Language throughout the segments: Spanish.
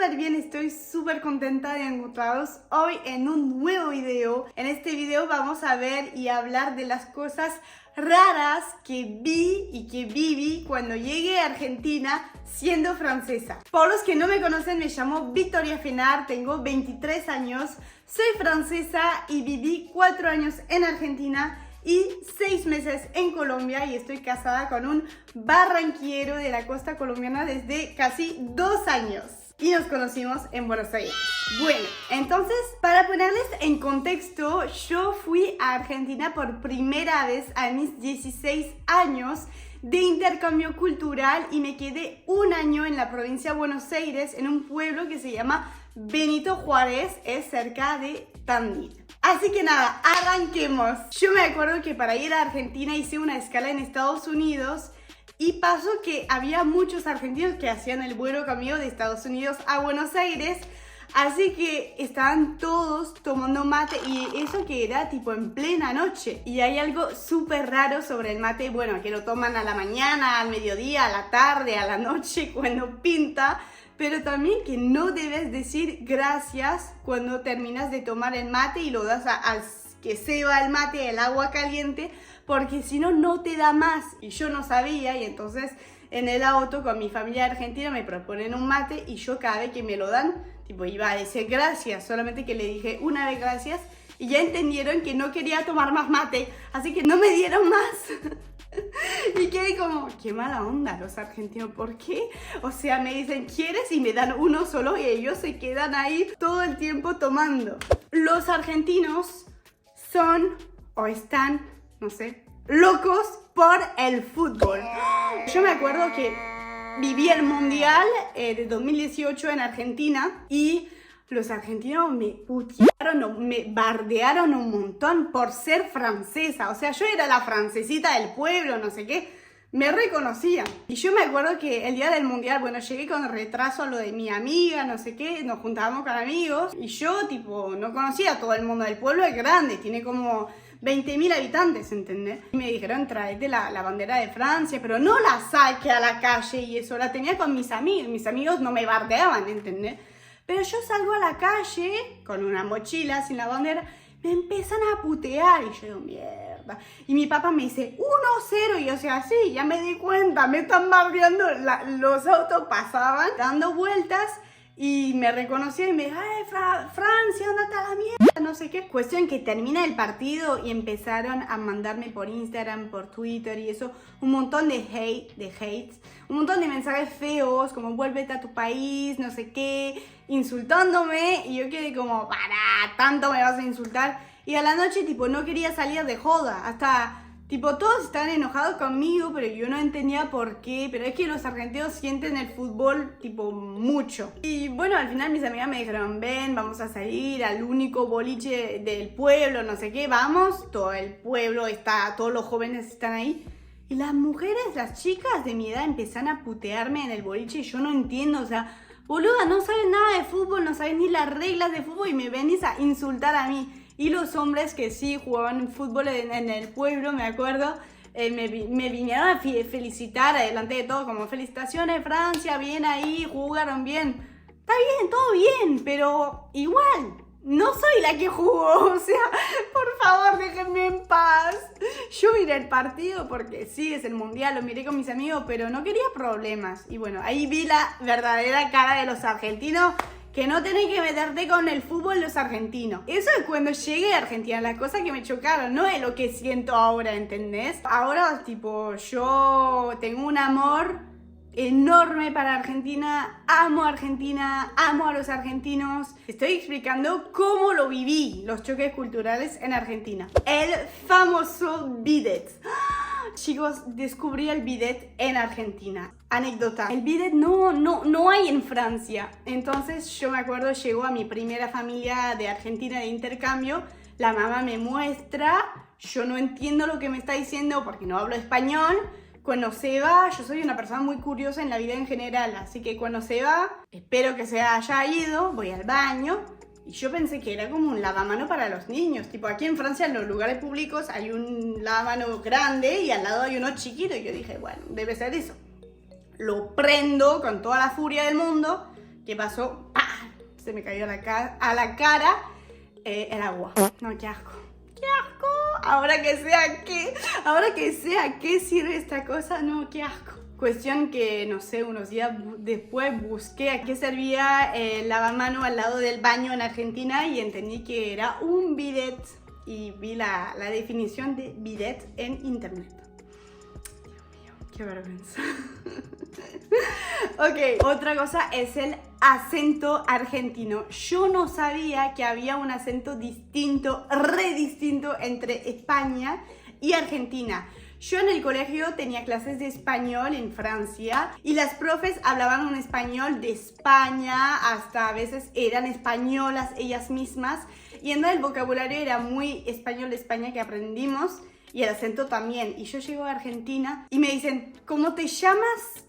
súper bien, estoy súper contenta de encontraros hoy en un nuevo video. En este video vamos a ver y hablar de las cosas raras que vi y que viví cuando llegué a Argentina siendo francesa. Por los que no me conocen, me llamo Victoria Fenar, tengo 23 años, soy francesa y viví 4 años en Argentina y 6 meses en Colombia, y estoy casada con un barranquillero de la costa colombiana desde casi 2 años. Y nos conocimos en Buenos Aires. Bueno, entonces, para ponerles en contexto, yo fui a Argentina por primera vez a mis 16 años de intercambio cultural y me quedé un año en la provincia de Buenos Aires, en un pueblo que se llama Benito Juárez, es cerca de Tandil. Así que nada, arranquemos. Yo me acuerdo que para ir a Argentina hice una escala en Estados Unidos y pasó que había muchos argentinos que hacían el vuelo conmigo de Estados Unidos a Buenos Aires. Así que estaban todos tomando mate, y eso que era tipo en plena noche. Y hay algo súper raro sobre el mate, bueno, que lo toman a la mañana, al mediodía, a la tarde, a la noche, cuando pinta. Pero también que no debes decir gracias cuando terminas de tomar el mate y lo das al que se va el mate, el agua caliente, porque si no, no te da más. Y yo no sabía, y entonces en el auto con mi familia argentina me proponen un mate y yo cada vez que me lo dan, tipo iba a decir gracias, solamente que le dije una vez gracias y ya entendieron que no quería tomar más mate, así que no me dieron más. Y quedé como, qué mala onda los argentinos, ¿por qué? O sea, me dicen, ¿quieres? Y me dan uno solo y ellos se quedan ahí todo el tiempo tomando. Los argentinos son, o están, no sé, locos por el fútbol. Yo me acuerdo que viví el Mundial de 2018 en Argentina y los argentinos me putearon, me bardearon un montón por ser francesa. O sea, yo era la francesita del pueblo, no sé qué. Me reconocían. Y yo me acuerdo que el día del Mundial, bueno, llegué con retraso a lo de mi amiga, no sé qué. Nos juntábamos con amigos. Y yo, tipo, no conocía a todo el mundo del pueblo. Es grande, tiene como 20.000 habitantes, ¿entendés? Y me dijeron, tráete la bandera de Francia, pero no la saque a la calle y eso. La tenía con mis amigos. Mis amigos no me bardeaban, ¿entendés? Pero yo salgo a la calle con una mochila sin la bandera, me empiezan a putear y yo digo, mierda. Y mi papá me dice, 1-0, y yo, o sea, sí, ya me di cuenta, me están bardeando. Los autos pasaban dando vueltas y me reconocían y me dijo, ay, Francia, andate a la mierda, no sé qué. Cuestión que termina el partido y empezaron a mandarme por Instagram, por Twitter y eso, un montón de hates, un montón de mensajes feos, como vuélvete a tu país, no sé qué, insultándome. Y yo quedé como, para, tanto me vas a insultar. Y a la noche, tipo, no quería salir de joda, hasta... Tipo, todos estaban enojados conmigo, pero yo no entendía por qué. Pero es que los argentinos sienten el fútbol, tipo, mucho. Y bueno, al final mis amigas me dijeron, ven, vamos a salir al único boliche del pueblo, no sé qué, vamos. Todo el pueblo está, todos los jóvenes están ahí. Y las mujeres, las chicas de mi edad empiezan a putearme en el boliche y yo no entiendo, o sea, boluda, no sabes nada de fútbol, no sabes ni las reglas de fútbol y me venís a insultar a mí. Y los hombres que sí jugaban fútbol en el pueblo, me acuerdo, me vinieron a felicitar adelante de todo, como felicitaciones Francia, bien ahí, jugaron bien. Está bien, todo bien, pero igual, no soy la que jugó, o sea, por favor déjenme en paz. Yo miré el partido porque sí, es el mundial, lo miré con mis amigos, pero no quería problemas. Y bueno, ahí vi la verdadera cara de los argentinos, que no tenés que meterte con el fútbol los argentinos. Eso es cuando llegué a Argentina, las cosas que me chocaron, no es lo que siento ahora, ¿entendés? Ahora, tipo, yo tengo un amor enorme para Argentina, amo a los argentinos. Estoy explicando cómo lo viví, los choques culturales en Argentina. El famoso bidet. Chicos, descubrí el bidet en Argentina. Anécdota, el bidet no hay en Francia. Entonces yo me acuerdo, llegó a mi primera familia de Argentina de intercambio. La mamá me muestra, yo no entiendo lo que me está diciendo porque no hablo español. Cuando se va, yo soy una persona muy curiosa en la vida en general, así que cuando se va, espero que se haya ido, voy al baño. Y yo pensé que era como un lavamano para los niños. Tipo, aquí en Francia, en los lugares públicos, hay un lavamano grande y al lado hay uno chiquito. Y yo dije, bueno, debe ser eso. Lo prendo con toda la furia del mundo ¿Qué pasó? ¡Pah! Se me cayó a la cara el agua. No, qué asco. ¡Qué asco! Ahora que sé a qué sirve esta cosa, no, qué asco. Cuestión que, no sé, unos días después busqué a qué servía el lavamano al lado del baño en Argentina y entendí que era un bidet. Y vi la definición de bidet en internet. Dios mío, qué vergüenza. Ok, otra cosa es el acento argentino. Yo no sabía que había un acento distinto, re distinto entre España y Argentina. Yo en el colegio tenía clases de español en Francia y las profes hablaban un español de España, hasta a veces eran españolas ellas mismas, y entonces el vocabulario era muy español de España que aprendimos y el acento también. Y yo llego a Argentina y me dicen, ¿cómo te llamas?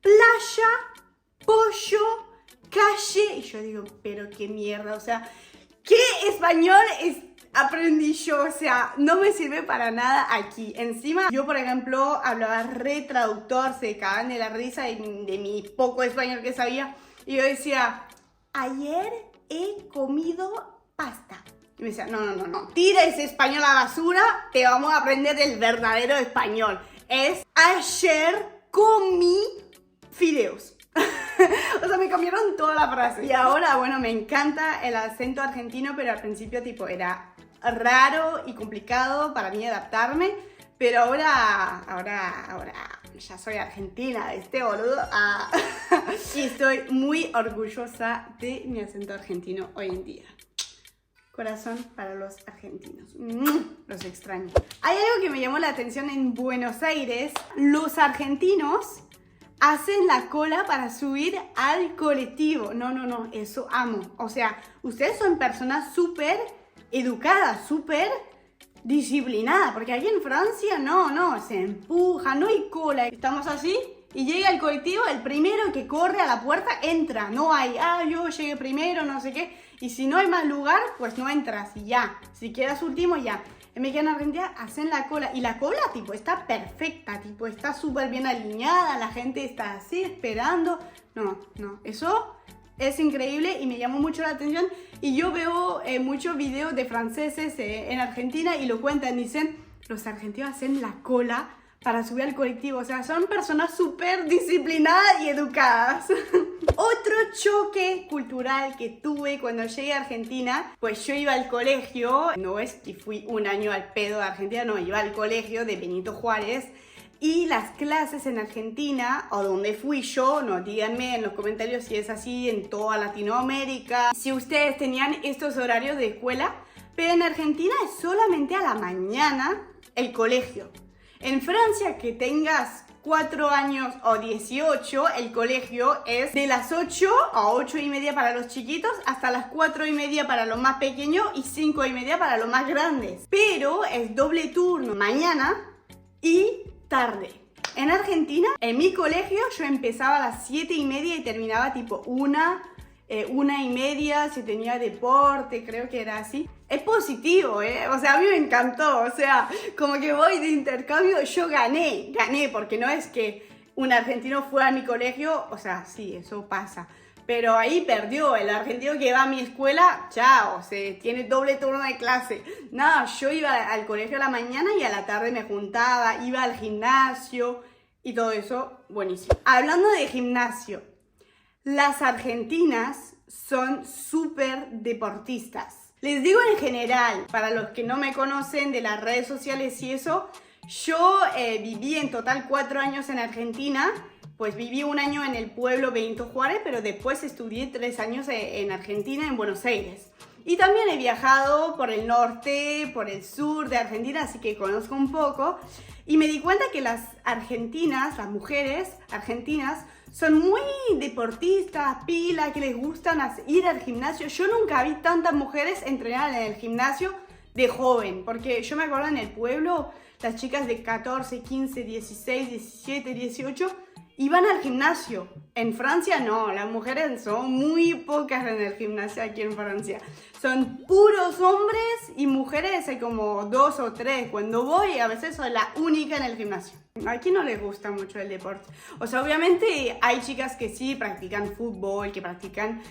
Playa, pollo, calle. Y yo digo, pero qué mierda, o sea, ¿qué español aprendí yo? O sea, no me sirve para nada aquí. Encima, yo por ejemplo hablaba re traductor, se cagaban de la risa de mi poco español que sabía. Y yo decía, ayer he comido pasta. Y me decía, no, tira ese español a la basura, te vamos a aprender el verdadero español. Es, ayer comí fideos. O sea, me cambiaron toda la frase. Y ahora, bueno, me encanta el acento argentino, pero al principio tipo era raro y complicado para mí adaptarme. Pero ahora ya soy argentina, boludo. Y estoy muy orgullosa de mi acento argentino hoy en día. Corazón para los argentinos. Los extraño. Hay algo que me llamó la atención en Buenos Aires. Los argentinos hacen la cola para subir al colectivo. No, eso amo. O sea, ustedes son personas súper educadas, súper disciplinadas. Porque aquí en Francia, no, se empuja, no hay cola. Estamos así y llega el colectivo, el primero que corre a la puerta entra. No hay, yo llegué primero, no sé qué. Y si no hay más lugar, pues no entras y ya. Si quedas último, ya. En Argentina hacen la cola y la cola tipo está perfecta, tipo está súper bien alineada, la gente está así esperando. No, eso es increíble y me llamó mucho la atención. Y yo veo muchos videos de franceses en Argentina y lo cuentan, dicen, los argentinos hacen la cola para subir al colectivo, o sea, son personas súper disciplinadas y educadas. Otro choque cultural que tuve cuando llegué a Argentina, pues yo iba al colegio, no es que fui un año al pedo de Argentina, no, iba al colegio de Benito Juárez, y las clases en Argentina, o donde fui yo, no, díganme en los comentarios si es así en toda Latinoamérica, si ustedes tenían estos horarios de escuela, pero en Argentina es solamente a la mañana el colegio. En Francia, que tengas 4 años o 18, el colegio es de las 8 a 8 y media para los chiquitos, hasta las 4 y media para los más pequeños y 5 y media para los más grandes. Pero es doble turno, mañana y tarde. En Argentina, en mi colegio, yo empezaba a las 7 y media y terminaba tipo 1 y media, si tenía deporte, creo que era así. Es positivo, o sea, a mí me encantó, o sea, como que voy de intercambio, yo gané, porque no es que un argentino fue a mi colegio, o sea, sí, eso pasa, pero ahí perdió, el argentino que va a mi escuela, chao, tiene doble turno de clase. No, yo iba al colegio a la mañana y a la tarde me juntaba, iba al gimnasio y todo eso, buenísimo. Hablando de gimnasio, las argentinas son súper deportistas. Les digo en general, para los que no me conocen de las redes sociales y eso, yo viví en total 4 años en Argentina, pues viví 1 año en el pueblo Benito Juárez, pero después estudié 3 años en Argentina, en Buenos Aires. Y también he viajado por el norte, por el sur de Argentina, así que conozco un poco. Y me di cuenta que las argentinas, las mujeres argentinas, son muy deportistas, pilas, que les gustan ir al gimnasio. Yo nunca vi tantas mujeres entrenar en el gimnasio de joven, porque yo me acuerdo en el pueblo, las chicas de 14, 15, 16, 17, 18 iban al gimnasio. En Francia no, las mujeres son muy pocas en el gimnasio aquí en Francia. Son puros hombres y mujeres hay como 2 o 3. Cuando voy a veces soy la única en el gimnasio. Aquí no les gusta mucho el deporte. O sea, obviamente hay chicas que sí practican fútbol, que practican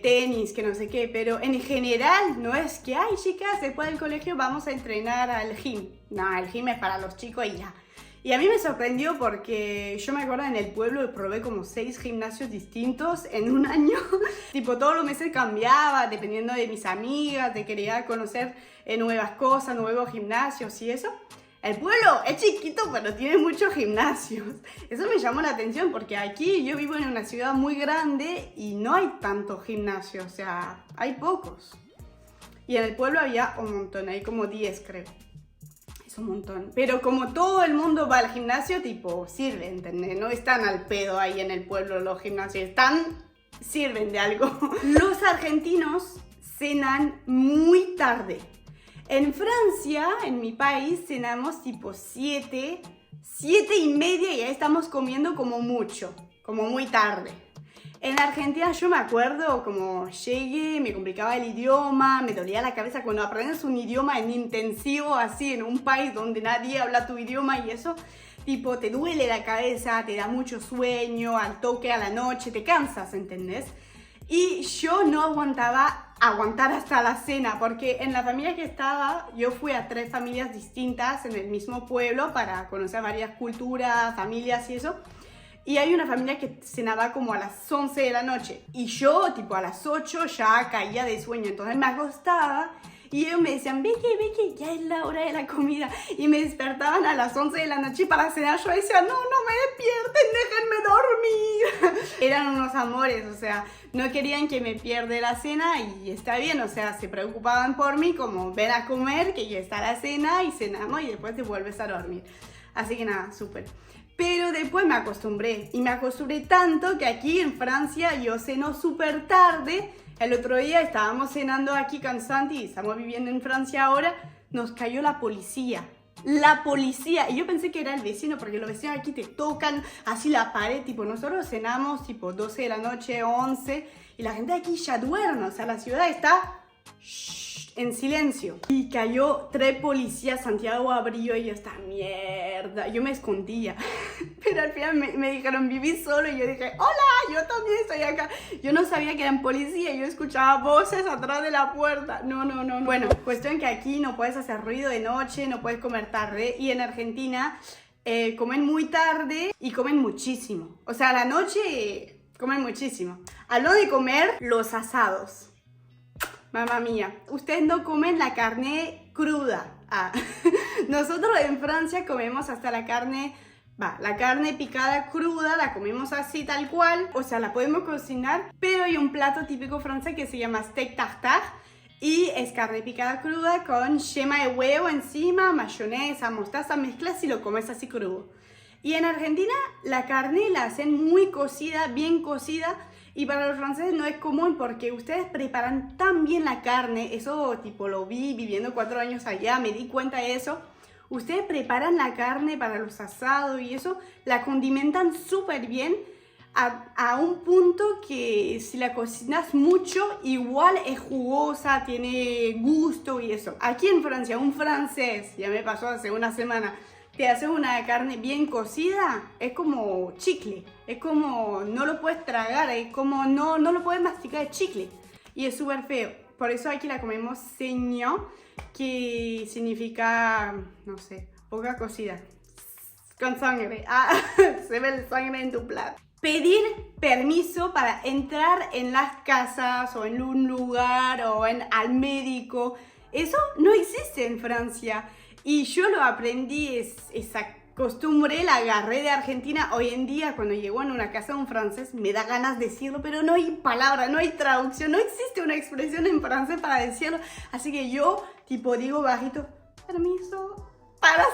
tenis, que no sé qué, pero en general no es que hay chicas, después del colegio vamos a entrenar al gym. No, el gym es para los chicos y ya. Y a mí me sorprendió porque yo me acuerdo en el pueblo probé como 6 gimnasios distintos en un año. Tipo, todos los meses cambiaba, dependiendo de mis amigas, de quería conocer nuevas cosas, nuevos gimnasios y eso. El pueblo es chiquito, pero tiene muchos gimnasios. Eso me llamó la atención porque aquí yo vivo en una ciudad muy grande y no hay tantos gimnasios, o sea, hay pocos. Y en el pueblo había un montón, hay como 10 creo. Es un montón. Pero como todo el mundo va al gimnasio, tipo, sirve, ¿entendés? No están al pedo ahí en el pueblo los gimnasios, sirven de algo. Los argentinos cenan muy tarde. En Francia, en mi país, cenamos tipo 7 y media y ya estamos comiendo como mucho, como muy tarde. En Argentina yo me acuerdo como llegué, me complicaba el idioma, me dolía la cabeza cuando aprendes un idioma en intensivo, así en un país donde nadie habla tu idioma y eso, tipo te duele la cabeza, te da mucho sueño, al toque a la noche, te cansas, ¿entendés? Y yo no aguantar hasta la cena, porque en la familia que estaba, yo fui a 3 familias distintas en el mismo pueblo para conocer varias culturas, familias y eso. Y hay una familia que cenaba como a las 11 de la noche. Y yo, tipo a las 8 ya caía de sueño, entonces me acostaba. Y ellos me decían, ve que ya es la hora de la comida. Y me despertaban a las 11 de la noche para cenar. Yo decía, no me despierten, déjenme dormir. Eran unos amores, o sea, no querían que me pierda la cena y está bien, o sea, se preocupaban por mí como ven a comer, que ya está la cena y cenamos y después te vuelves a dormir. Así que nada, súper. Pero después me acostumbré y me acostumbré tanto que aquí en Francia yo ceno súper tarde. El otro día estábamos cenando aquí con Santi, estamos viviendo en Francia ahora, nos cayó la policía. La policía, y yo pensé que era el vecino, porque los vecinos aquí te tocan así la pared, tipo nosotros cenamos tipo 12 de la noche, 11, y la gente aquí ya duerme, o sea, la ciudad está en silencio. Y cayó 3 policías, Santiago abrió y yo, esta mierda, yo me escondía. Pero al final me dijeron, viví solo y yo dije, hola, yo también estoy acá. Yo no sabía que eran policías, yo escuchaba voces atrás de la puerta. No. Bueno, cuestión que aquí no puedes hacer ruido de noche, no puedes comer tarde. Y en Argentina comen muy tarde y comen muchísimo. O sea, a la noche comen muchísimo. Hablando de comer, los asados. Mamma mía, ustedes no comen la carne cruda. Nosotros en Francia comemos hasta la carne picada cruda, la comemos así tal cual, o sea, la podemos cocinar, pero hay un plato típico francés que se llama steak tartare y es carne picada cruda con yema de huevo encima, mayonesa, mostaza, mezclas y lo comes así crudo. Y en Argentina la carne la hacen muy cocida, bien cocida. Y para los franceses no es común porque ustedes preparan tan bien la carne, eso tipo lo vi viviendo 4 años allá, me di cuenta de eso. Ustedes preparan la carne para los asados y eso, la condimentan súper bien a un punto que si la cocinas mucho, igual es jugosa, tiene gusto y eso. Aquí en Francia, un francés, ya me pasó hace una semana, te hace una carne bien cocida, es como chicle, es como no lo puedes tragar, es como no lo puedes masticar, es chicle y es súper feo. Por eso aquí la comemos saignant, que significa, no sé, poca cocida, con sangre. Se ve el sangre en tu plato. Pedir permiso para entrar en las casas o en un lugar o al médico, eso no existe en Francia. Y yo lo aprendí, esa costumbre la agarré de Argentina. Hoy en día, cuando llego en una casa de un francés, me da ganas de decirlo, pero no hay palabra, no hay traducción, no existe una expresión en francés para decirlo. Así que yo, tipo, digo bajito, permiso, para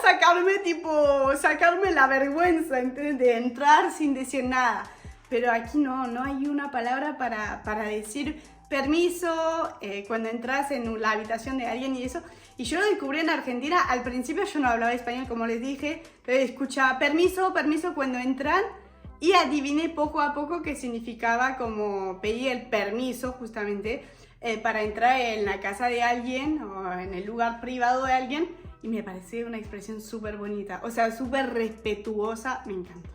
sacarme la vergüenza, ¿entiendes? De entrar sin decir nada. Pero aquí no hay una palabra para decir permiso cuando entras en la habitación de alguien y eso. Y yo lo descubrí en Argentina. Al principio yo no hablaba español, como les dije, pero escuchaba permiso cuando entran y adiviné poco a poco qué significaba, como pedir el permiso justamente para entrar en la casa de alguien o en el lugar privado de alguien. y me parece una expresión súper bonita, o sea, súper respetuosa, me encanta.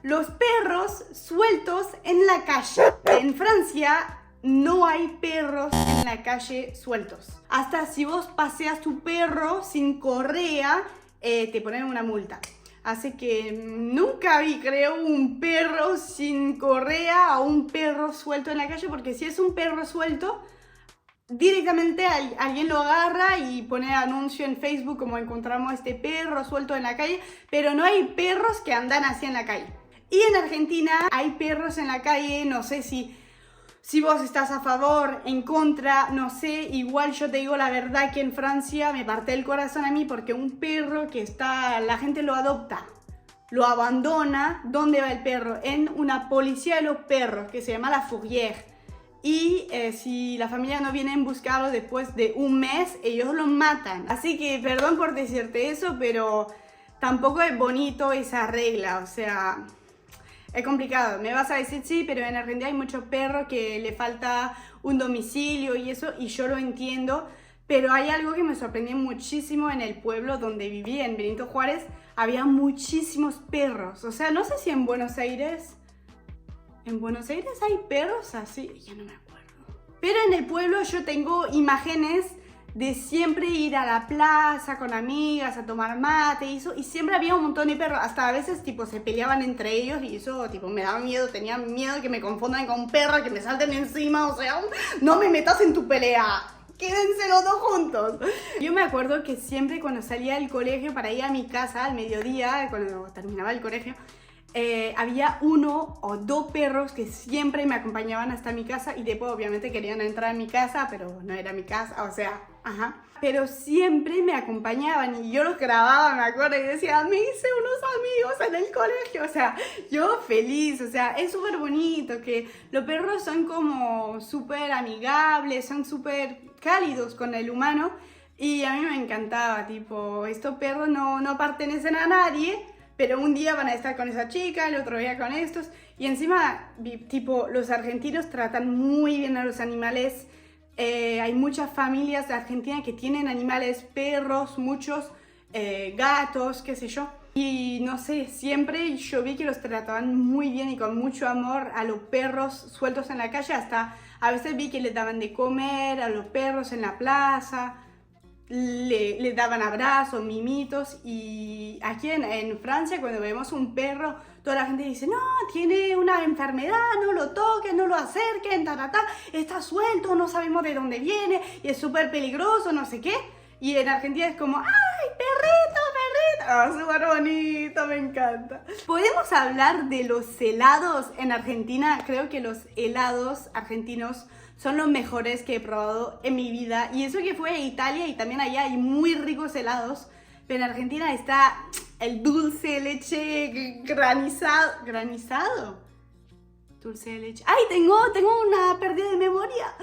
Los perros sueltos en la calle. En Francia no hay perros en la calle sueltos. Hasta si vos paseas tu perro sin correa, te ponen una multa. Así que nunca vi, creo, un perro sin correa o un perro suelto en la calle, porque si es un perro suelto, directamente alguien lo agarra y pone anuncio en Facebook como encontramos este perro suelto en la calle, pero no hay perros que andan así en la calle. Y en Argentina hay perros en la calle, no sé si vos estás a favor, en contra, no sé, igual yo te digo la verdad que en Francia me parte el corazón a mí porque un perro que la gente lo adopta, lo abandona, ¿dónde va el perro? En una policía de los perros que se llama la Fourrière. Y si la familia no viene a buscarlo después de un mes, ellos lo matan. Así que perdón por decirte eso, pero tampoco es bonito esa regla, o sea, es complicado. Me vas a decir sí, pero en Argentina hay muchos perros que le falta un domicilio y eso, y yo lo entiendo. Pero hay algo que me sorprendió muchísimo en el pueblo donde viví, en Benito Juárez, había muchísimos perros. O sea, no sé si en Buenos Aires... ¿En Buenos Aires hay perros así? Ya no me acuerdo. Pero en el pueblo yo tengo imágenes de siempre ir a la plaza con amigas a tomar mate y eso, y siempre había un montón de perros, hasta a veces tipo se peleaban entre ellos y eso tipo me daba miedo, tenía miedo que me confundan con un perro, que me salten encima, o sea, no me metas en tu pelea, quédense los dos juntos. Yo me acuerdo que siempre cuando salía del colegio para ir a mi casa al mediodía, cuando terminaba el colegio, había uno o dos perros que siempre me acompañaban hasta mi casa y después obviamente querían entrar a mi casa, pero no era mi casa, o sea, ajá. Pero siempre me acompañaban y yo los grababa, me acuerdo, y decía, me hice unos amigos en el colegio, o sea, yo feliz, o sea, es súper bonito que los perros son como súper amigables, son súper cálidos con el humano y a mí me encantaba, tipo, estos perros no pertenecen a nadie, pero un día van a estar con esa chica, el otro día con estos. Y encima, tipo, los argentinos tratan muy bien a los animales. Hay muchas familias de Argentina que tienen animales, perros, muchos, gatos, qué sé yo. Y no sé, siempre yo vi que los trataban muy bien y con mucho amor a los perros sueltos en la calle. Hasta a veces vi que les daban de comer a los perros en la plaza. Le daban abrazos, mimitos. Y aquí en Francia cuando vemos un perro, toda la gente dice, no, tiene una enfermedad, no lo toquen, no lo acerquen, está suelto, no sabemos de dónde viene y es súper peligroso, no sé qué. Y en Argentina es como, ¡ay, perrito, perrito! ¡Súper bonito, me encanta! ¿Podemos hablar de los helados en Argentina? Creo que los helados argentinos son los mejores que he probado en mi vida. Y eso que fue a Italia y también allá hay muy ricos helados. Pero en Argentina está el dulce de leche granizado. ¿Granizado? Dulce de leche. ¡Ay, tengo una pérdida de memoria!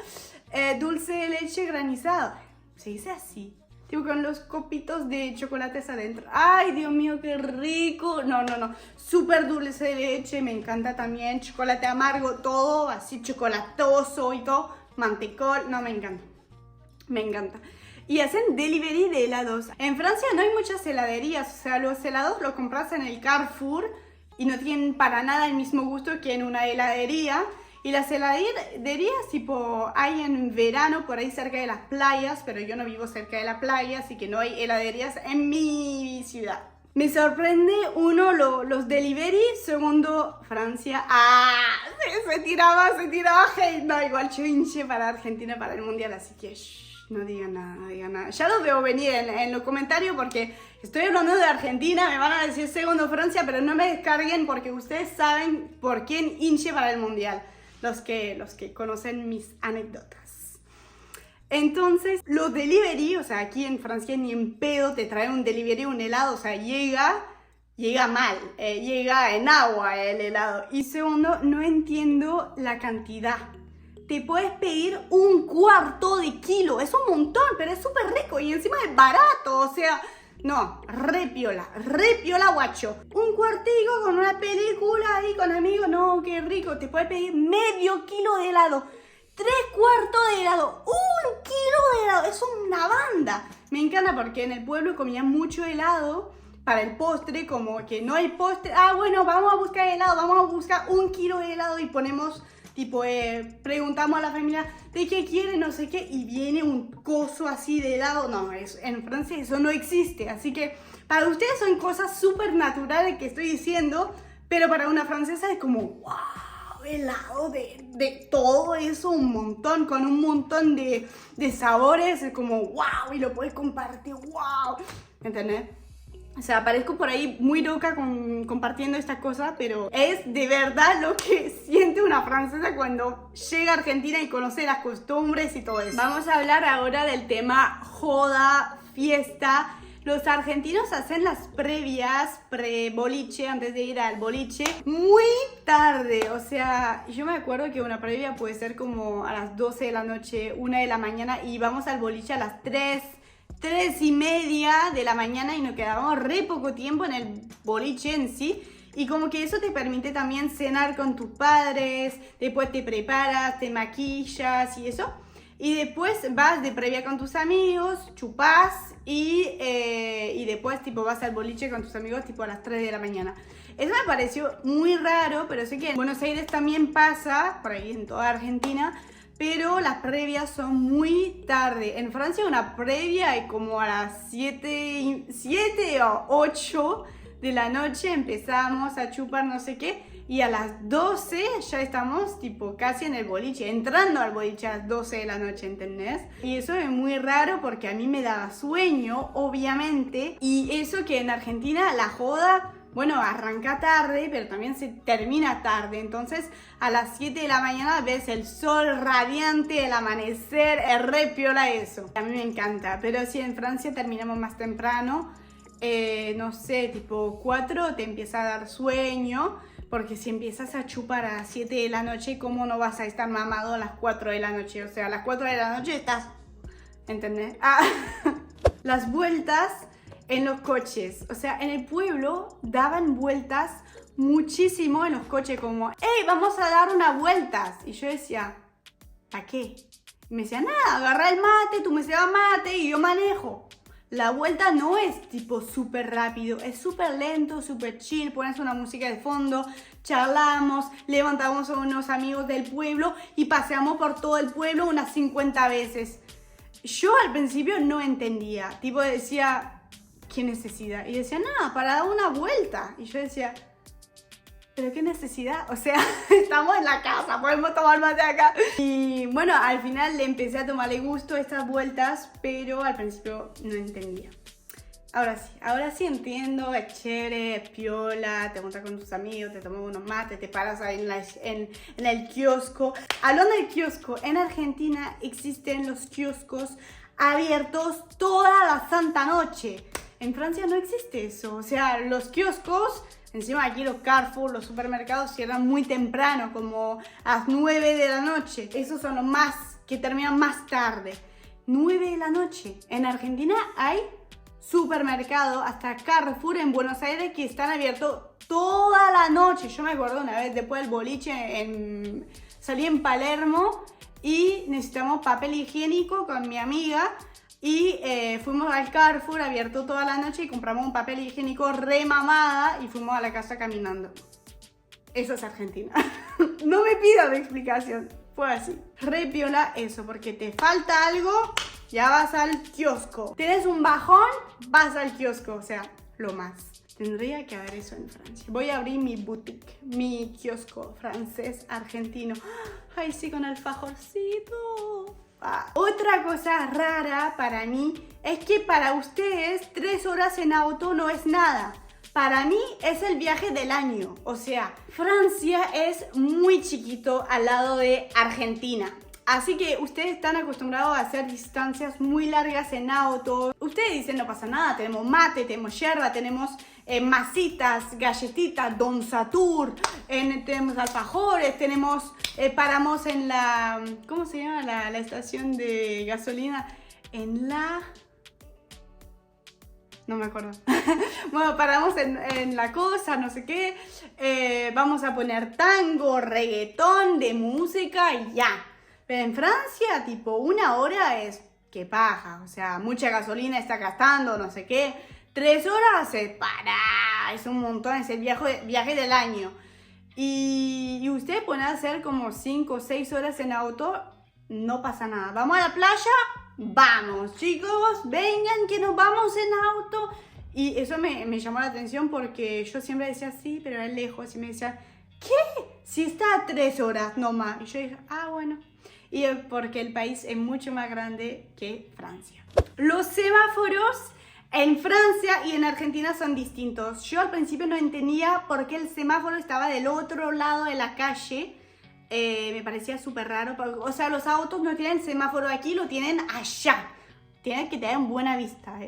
Dulce de leche granizado. Se dice así. Tipo con los copitos de chocolates adentro. ¡Ay, Dios mío, qué rico! No. Súper dulce de leche, me encanta también. Chocolate amargo, todo así chocolatoso y todo. Mantecol, no, me encanta. Me encanta. Y hacen delivery de helados. En Francia no hay muchas heladerías. O sea, los helados los compras en el Carrefour y no tienen para nada el mismo gusto que en una heladería. Y las heladerías tipo hay en verano por ahí cerca de las playas, pero yo no vivo cerca de la playa, así que no hay heladerías en mi ciudad. Me sorprende, uno, los delivery, segundo, Francia. Se tiraba hate. No, igual yo hinché para Argentina para el Mundial, así que no digan nada. Ya lo veo venir en los comentarios porque estoy hablando de Argentina, me van a decir segundo Francia, pero no me descarguen porque ustedes saben por quién hinché para el Mundial. Los que conocen mis anécdotas. Entonces, los delivery, o sea, aquí en Francia ni en pedo te traen un delivery, un helado, o sea, llega mal, llega en agua el helado. Y segundo, no entiendo la cantidad. Te puedes pedir un cuarto de kilo, es un montón, pero es súper rico y encima es barato, o sea... No, re piola, guacho. Un cuartico con una película ahí con amigos, no, qué rico. Te puedes pedir medio kilo de helado, 3 cuartos de helado, 1 kilo de helado, es una banda. me encanta porque en el pueblo comían mucho helado para el postre, como que no hay postre. Ah, bueno, vamos a buscar helado, vamos a buscar 1 kilo de helado y ponemos, tipo, preguntamos a la familia de qué quiere, no sé qué, y viene un coso así de helado. No, en Francia eso no existe, así que para ustedes son cosas súper naturales que estoy diciendo, pero para una francesa es como, wow, helado de todo eso, un montón, con un montón de sabores, es como, wow, y lo puedes compartir, wow, ¿entendés? O sea, parezco por ahí muy loca compartiendo esta cosa, pero es de verdad lo que siente una francesa cuando llega a Argentina y conoce las costumbres y todo eso. Vamos a hablar ahora del tema joda, fiesta. Los argentinos hacen las previas, pre-boliche, antes de ir al boliche, muy tarde. O sea, yo me acuerdo que una previa puede ser como a las 12 de la noche, 1 de la mañana, y vamos al boliche a las 3:30 de la mañana, y nos quedábamos re poco tiempo en el boliche en sí. Y como que eso te permite también cenar con tus padres, después te preparas, te maquillas y eso. Y después vas de previa con tus amigos, chupás y después tipo vas al boliche con tus amigos tipo a las 3 de la mañana. Eso me pareció muy raro, pero sé que en Buenos Aires también pasa, por ahí en toda Argentina, pero las previas son muy tarde. En Francia una previa es como a las 7 o 8 de la noche empezamos a chupar no sé qué, y a las 12 ya estamos tipo casi en el boliche, entrando al boliche a las 12 de la noche, ¿entendés? Y eso es muy raro porque a mí me daba sueño, obviamente, y eso que en Argentina la joda, bueno, arranca tarde, pero también se termina tarde. Entonces, a las 7 de la mañana ves el sol radiante, el amanecer, es re piola eso. A mí me encanta, pero si en Francia terminamos más temprano, no sé, tipo 4 te empieza a dar sueño, porque si empiezas a chupar a las 7 de la noche, ¿cómo no vas a estar mamado a las 4 de la noche? O sea, a las 4 de la noche estás, ¿entendés? Ah. Las vueltas en los coches, o sea, en el pueblo daban vueltas muchísimo en los coches, como, hey, vamos a dar unas vueltas. Y yo decía, ¿para qué? Y me decía, nada, agarra el mate, tú me llevas mate y yo manejo. La vuelta no es tipo súper rápido, es súper lento, súper chill, pones una música de fondo, charlamos, levantamos a unos amigos del pueblo y paseamos por todo el pueblo unas 50 veces. Yo al principio no entendía, tipo decía, ¿qué necesidad? Y decía, nada, para dar una vuelta. Y yo decía, ¿pero qué necesidad? O sea, estamos en la casa, podemos tomar mate acá. Y bueno, al final le empecé a tomarle gusto a estas vueltas, pero al principio no entendía. Ahora sí entiendo, es chévere, es piola, te juntas con tus amigos, te tomas unos mates, te paras ahí en el kiosco. Hablando del kiosco, en Argentina existen los kioscos abiertos toda la santa noche. En Francia no existe eso, o sea, los kioscos, encima aquí los Carrefour, los supermercados cierran muy temprano, como a las 9 de la noche. Esos son los más, que terminan más tarde. 9 de la noche. En Argentina hay supermercados, hasta Carrefour en Buenos Aires, que están abiertos toda la noche. Yo me acuerdo una vez después del boliche, salí en Palermo y necesitamos papel higiénico con mi amiga. Y fuimos al Carrefour abierto toda la noche y compramos un papel higiénico re mamada y fuimos a la casa caminando. Eso es Argentina. No me pidas explicación. Fue así. Re piola eso, porque te falta algo, ya vas al kiosco. Tienes un bajón, vas al kiosco. O sea, lo más. Tendría que haber eso en Francia. Voy a abrir mi boutique, mi kiosco francés argentino. Ay, sí, con el fajorcito. Otra cosa rara para mí es que para ustedes 3 horas en auto no es nada. Para mí es el viaje del año. O sea, Francia es muy chiquito al lado de Argentina. Así que ustedes están acostumbrados a hacer distancias muy largas en auto. Ustedes dicen, no pasa nada, tenemos mate, tenemos yerba, tenemos masitas, galletitas, Don Satur, tenemos alfajores, paramos en la, ¿cómo se llama? La estación de gasolina, no me acuerdo. Bueno, paramos en la cosa, no sé qué, vamos a poner tango, reggaetón, de música y ya. Pero en Francia, tipo, 1 hora es qué paja, o sea, mucha gasolina está gastando, no sé qué. 3 horas, es un montón, es el viaje del año. Y usted puede hacer como 5 o 6 horas en auto, no pasa nada. ¿Vamos a la playa? Vamos, chicos, vengan que nos vamos en auto. Y eso me llamó la atención porque yo siempre decía sí, pero era lejos. Y me decía, ¿qué? Si está a 3 horas nomás. Y yo dije, bueno. Y porque el país es mucho más grande que Francia. Los semáforos en Francia y en Argentina son distintos. Yo al principio no entendía por qué el semáforo estaba del otro lado de la calle. Me parecía súper raro. O sea, los autos no tienen semáforo aquí, lo tienen allá. Tienen que tener buena vista,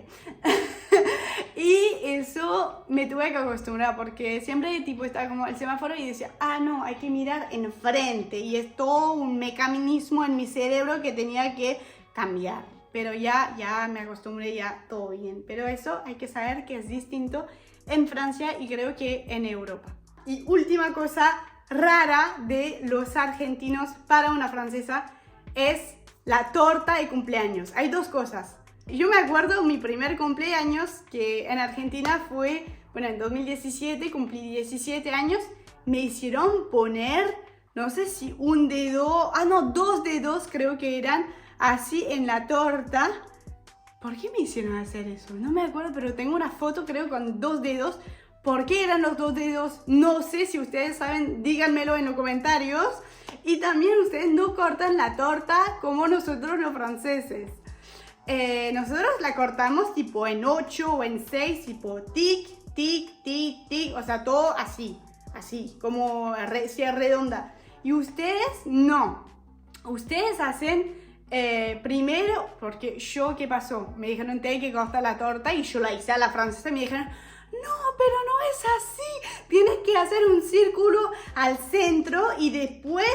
Y eso me tuve que acostumbrar porque siempre tipo estaba como el semáforo y decía, no, hay que mirar enfrente. Y es todo un mecanismo en mi cerebro que tenía que cambiar. Pero ya me acostumbré, ya todo bien. Pero eso hay que saber que es distinto en Francia y creo que en Europa. Y última cosa rara de los argentinos para una francesa es la torta de cumpleaños. Hay 2 cosas. Yo me acuerdo mi primer cumpleaños que en Argentina fue, en 2017, cumplí 17 años. Me hicieron poner, no sé si un dedo, 2 dedos creo que eran, así en la torta. ¿Por qué me hicieron hacer eso? No me acuerdo, pero tengo una foto creo con 2 dedos. ¿Por qué eran los 2 dedos? No sé, si ustedes saben, díganmelo en los comentarios. Y también ustedes no cortan la torta como nosotros los franceses. Nosotros la cortamos tipo en 8 o en 6, tipo tic, tic, tic, tic. O sea, todo así, como si es redonda. Y ustedes no. Ustedes hacen primero, porque yo, ¿qué pasó? Me dijeron que hay que cortar la torta y yo la hice a la francesa y me dijeron, no, pero no es así. Tienes que hacer un círculo al centro y después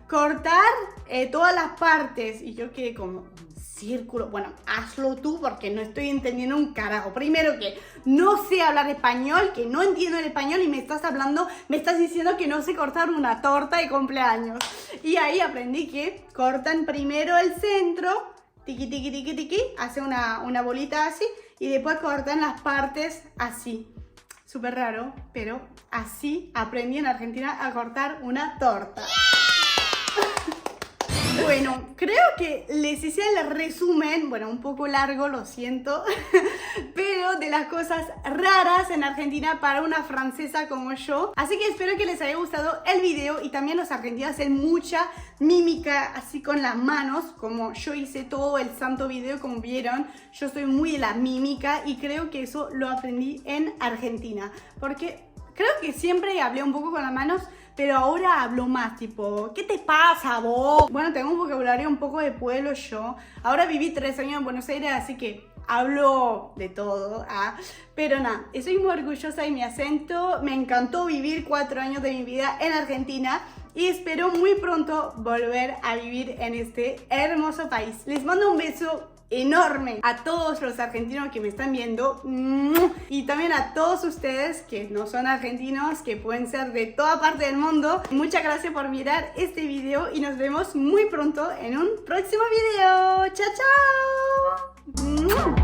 cortar todas las partes. Y yo quedé como, círculo, bueno, hazlo tú porque no estoy entendiendo un carajo. Primero que no sé hablar español, que no entiendo el español y me estás diciendo que no sé cortar una torta de cumpleaños. Y ahí aprendí que cortan primero el centro, tiqui, tiqui, tiqui, tiqui, hace una bolita así y después cortan las partes así. Súper raro, pero así aprendí en Argentina a cortar una torta. Bueno, creo que les hice el resumen, un poco largo, lo siento, pero de las cosas raras en Argentina para una francesa como yo. Así que espero que les haya gustado el video y también los argentinos hacen mucha mímica así con las manos, como yo hice todo el santo video, como vieron. Yo soy muy de la mímica y creo que eso lo aprendí en Argentina, porque creo que siempre hablé un poco con las manos, pero ahora hablo más, tipo, ¿qué te pasa vos? Bueno, tengo un vocabulario un poco de pueblo yo. Ahora viví 3 años en Buenos Aires, así que hablo de todo. Pero nada, estoy muy orgullosa de mi acento. Me encantó vivir 4 años de mi vida en Argentina y espero muy pronto volver a vivir en este hermoso país. Les mando un beso enorme a todos los argentinos que me están viendo y también a todos ustedes que no son argentinos, que pueden ser de toda parte del mundo. Muchas gracias por mirar este video y nos vemos muy pronto en un próximo video. ¡Chao, chao!